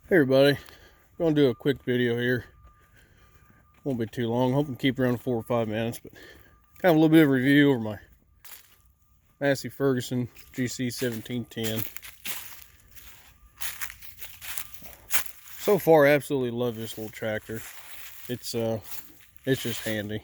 Hey everybody, I'm going to do a quick video here. Won't be too long. Hoping to keep around 4 or 5 minutes, but kind of a little bit of review over my Massey Ferguson GC1710. So far, I absolutely love this little tractor. It's just handy.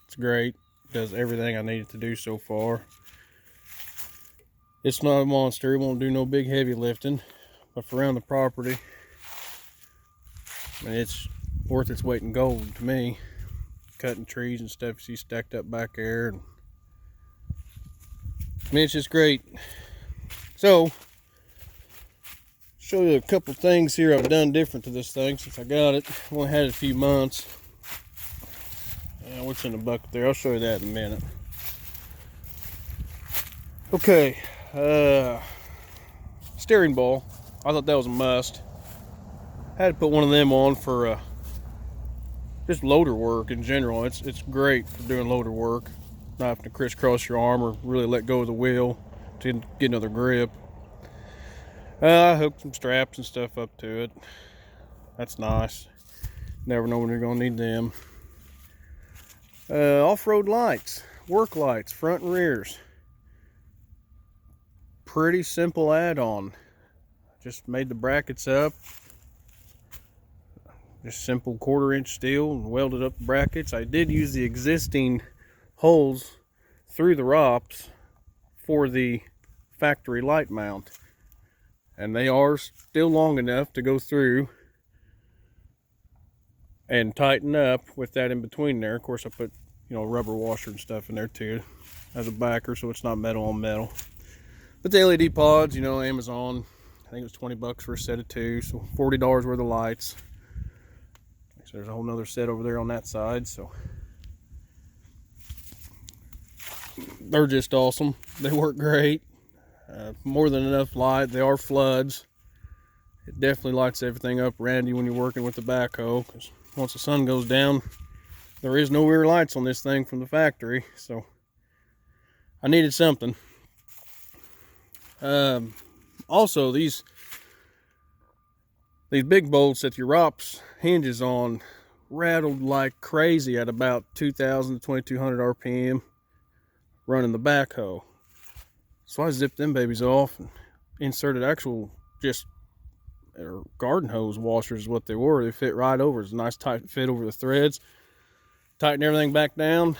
It's great. Does everything I need it to do so far. It's not a monster. It won't do no big heavy lifting, but for around the property, I mean, it's worth its weight in gold to me. Cutting trees and stuff you see stacked up back there. And I mean, it's just great. So, show you a couple things here I've done different to this thing since I got it. I've only had it a few months. And what's in the bucket there? I'll show you that in a minute. Okay, steering ball. I thought that was a must. Had to put one of them on for just loader work in general. It's great for doing loader work, not having to crisscross your arm or really let go of the wheel to get another grip. I hooked some straps and stuff up to it. That's nice. Never know when you're gonna need them. Off-road lights, work lights, front and rears. Pretty simple add-on. Just made the brackets up. Just simple 1/4 inch steel and welded up the brackets. I did use the existing holes through the ROPS for the factory light mount, and they are still long enough to go through and tighten up with that in between there. Of course, I put rubber washer and stuff in there too as a backer, so it's not metal on metal. But the LED pods, Amazon, I think it was 20 bucks for a set of 2, so $40 worth of lights. So there's a whole nother set over there on that side, so they're just awesome. They work great. More than enough light. They are floods. It definitely lights everything up around you when you're working with the backhoe, because once the sun goes down, there is no rear lights on this thing from the factory, so I needed something. Also, these big bolts that your ROPS hinges on rattled like crazy at about 2,000 to 2,200 RPM running the backhoe. So I zipped them babies off and inserted actual garden hose washers is what they were. They fit right over. It's a nice tight fit over the threads. Tighten everything back down.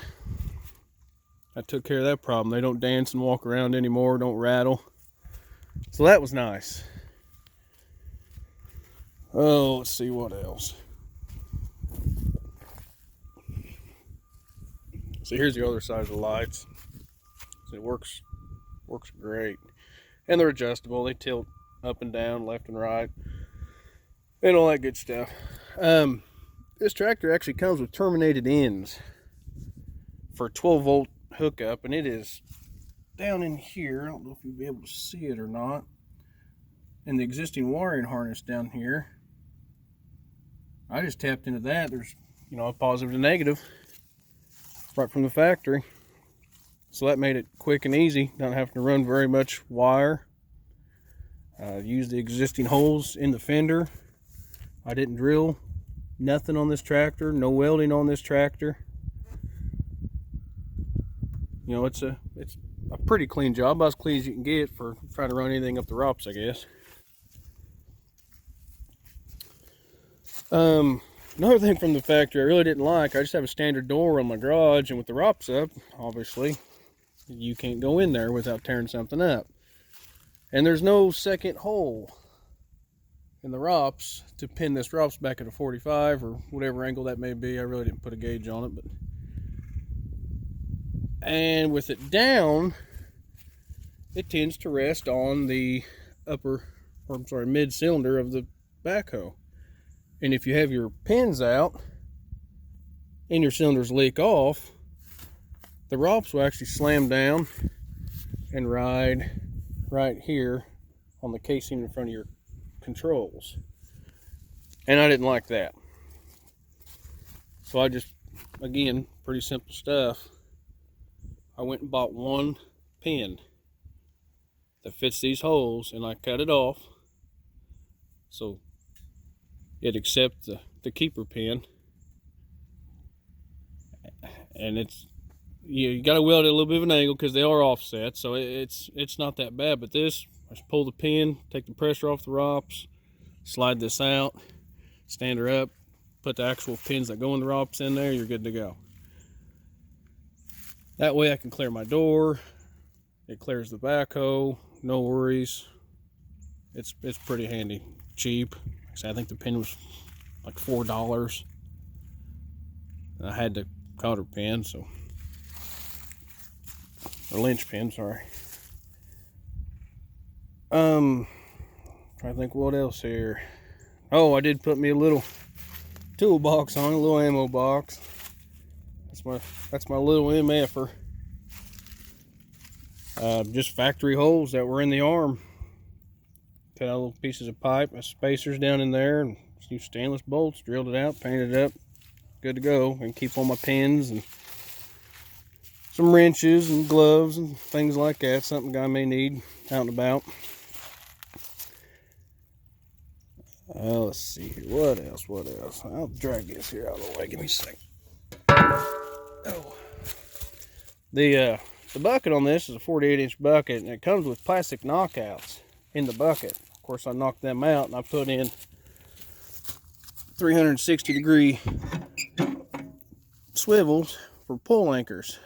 I took care of that problem. They don't dance and walk around anymore, don't rattle. So that was nice. Oh, let's see what else. So here's the other side of the lights. So it works great. And they're adjustable. They tilt up and down, left and right, and all that good stuff. This tractor actually comes with terminated ends for a 12-volt hookup, and it is down in here. I don't know if you'll be able to see it or not. And the existing wiring harness down here, I just tapped into that. There's a positive and negative right from the factory, so that made it quick and easy, not having to run very much wire. Used the existing holes in the fender. I didn't drill nothing on this tractor, no welding on this tractor. It's a pretty clean job, about as clean as you can get for trying to run anything up the ROPS, I guess. Another thing from the factory I really didn't like, I just have a standard door on my garage, and with the ROPS up, obviously, you can't go in there without tearing something up. And there's no second hole in the ROPS to pin this ROPS back at a 45 or whatever angle that may be. I really didn't put a gauge on it, and with it down, it tends to rest on the mid cylinder of the backhoe. And if you have your pins out and your cylinders leak off, the ROPS will actually slam down and ride right here on the casing in front of your controls. And I didn't like that. So I just, again, pretty simple stuff. I went and bought one pin that fits these holes, and I cut it off. So it accepts the keeper pin, and you got to weld it a little bit of an angle because they are offset, so it's not that bad. But this, I just pull the pin, take the pressure off the ROPS, slide this out, stand her up, put the actual pins that go in the ROPS in there, you're good to go. That way I can clear my door, it clears the backhoe, no worries. It's pretty handy, cheap. I think the pin was like $4. And I had the cotter pin, so, or lynch pin, sorry. Trying to think what else here. Oh, I did put me a little toolbox on, a little ammo box. That's my little MF'er. Just factory holes that were in the arm. Cut out little pieces of pipe, spacers down in there, and new stainless bolts. Drilled it out, painted it up, good to go. And keep all my pins and some wrenches and gloves and things like that. Something I may need out and about. Let's see here. What else? I'll drag this here out of the way. Give me a second. Oh. The bucket on this is a 48-inch bucket, and it comes with plastic knockouts in the bucket. Of course, I knocked them out, and I put in 360-degree swivels for pull anchors.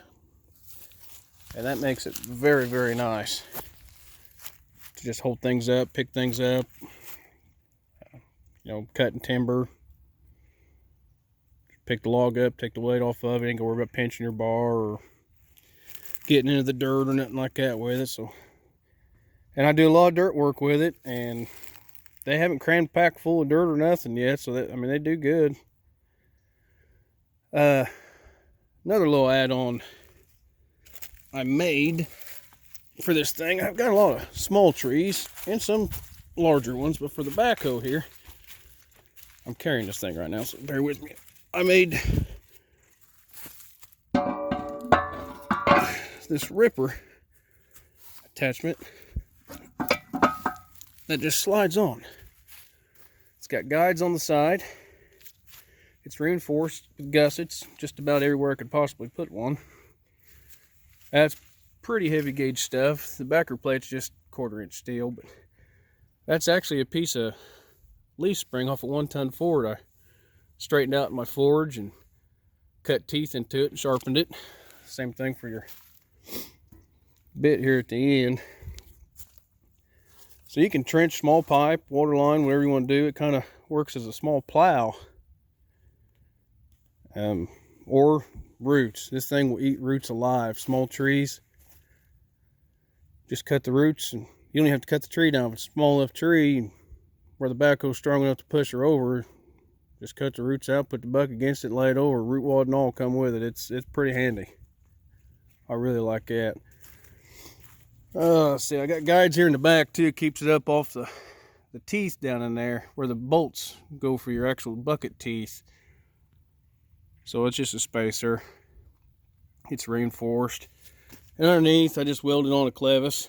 And that makes it very, very nice to just hold things up, pick things up, you know, cutting timber. Pick the log up, take the weight off of it, ain't gonna worry about pinching your bar or getting into the dirt or nothing like that with it. So, and I do a lot of dirt work with it, and they haven't crammed packed full of dirt or nothing yet, so that, I mean, they do good. Another little add-on I made for this thing, I've got a lot of small trees and some larger ones, but for the backhoe here, I'm carrying this thing right now, so bear with me. I made this ripper attachment that just slides on. It's got guides on the side. It's reinforced with gussets just about everywhere I could possibly put one. That's pretty heavy gauge stuff. The backer plate's just 1/4-inch steel, but that's actually a piece of leaf spring off a 1-ton Ford I straightened out in my forge and cut teeth into it and sharpened it. Same thing for your bit here at the end. So you can trench small pipe, water line, whatever you want to do. It kind of works as a small plow. Or roots. This thing will eat roots alive. Small trees, just cut the roots, and you don't even have to cut the tree down. If it's a small enough tree where the backhoe's strong enough to push her over, just cut the roots out, put the bucket against it, lay it over. Root wad and all come with it. It's pretty handy. I really like that. Let's see, I got guides here in the back too. It keeps it up off the teeth down in there where the bolts go for your actual bucket teeth. So it's just a spacer. It's reinforced. And underneath, I just welded on a clevis.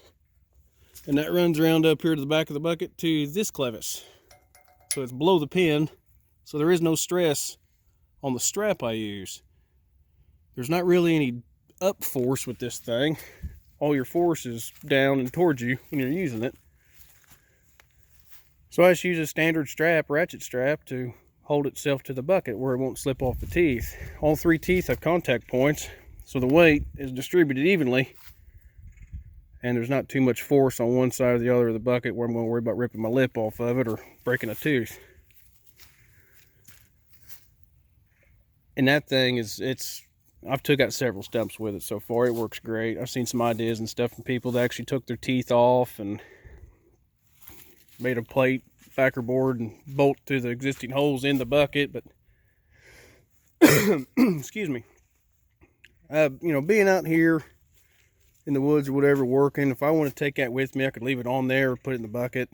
And that runs around up here to the back of the bucket to this clevis. So it's below the pin. So there is no stress on the strap I use. There's not really any up force with this thing. All your force is down and towards you when you're using it. So I just use a standard strap, ratchet strap, to hold itself to the bucket where it won't slip off the teeth. All 3 teeth have contact points, so the weight is distributed evenly, and there's not too much force on one side or the other of the bucket where I'm going to worry about ripping my lip off of it or breaking a tooth. And that thing I've took out several stumps with it so far. It works great. I've seen some ideas and stuff from people that actually took their teeth off and made a plate, backer board, and bolt through the existing holes in the bucket. But excuse me, you know, being out here in the woods or whatever working, if I want to take that with me, I could leave it on there or put it in the bucket.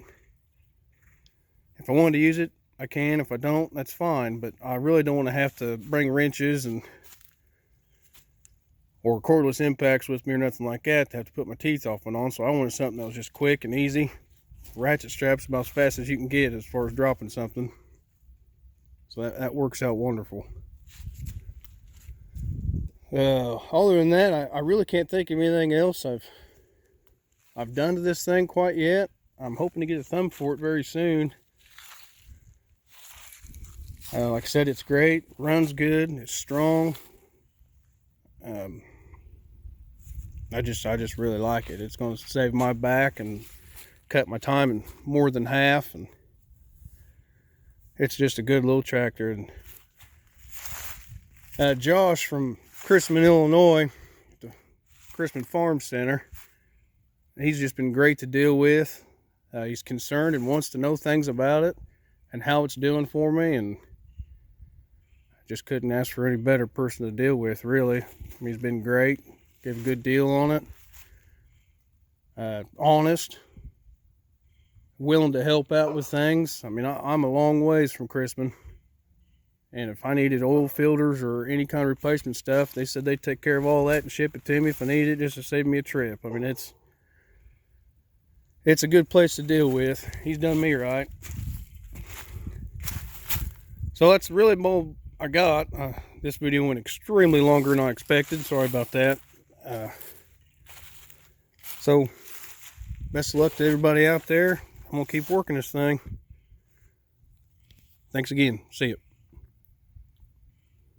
If I wanted to use it, I can. If I don't, that's fine. But I really don't want to have to bring wrenches or cordless impacts with me or nothing like that to have to put my teeth off and on. So I wanted something that was just quick and easy. Ratchet straps about as fast as you can get as far as dropping something. So that works out wonderful. Other than that, I really can't think of anything else I've done to this thing quite yet. I'm hoping to get a thumb for it very soon. Like I said, it's great, runs good, it's strong. I just really like it. It's going to save my back and cut my time in more than half, and it's just a good little tractor. And Josh from Chrisman, Illinois, the Chrisman Farm Center, he's just been great to deal with. He's concerned and wants to know things about it and how it's doing for me, and I just couldn't ask for any better person to deal with, really. He's been great, gave a good deal on it, honest, willing to help out with things. I mean, I'm a long ways from Chrisman, and if I needed oil filters or any kind of replacement stuff, they said they'd take care of all that and ship it to me if I needed it, just to save me a trip. I mean, it's a good place to deal with. He's done me right. So that's really all I got. This video went extremely longer than I expected. Sorry about that. So best of luck to everybody out there. I'm gonna keep working this thing. Thanks again. See you.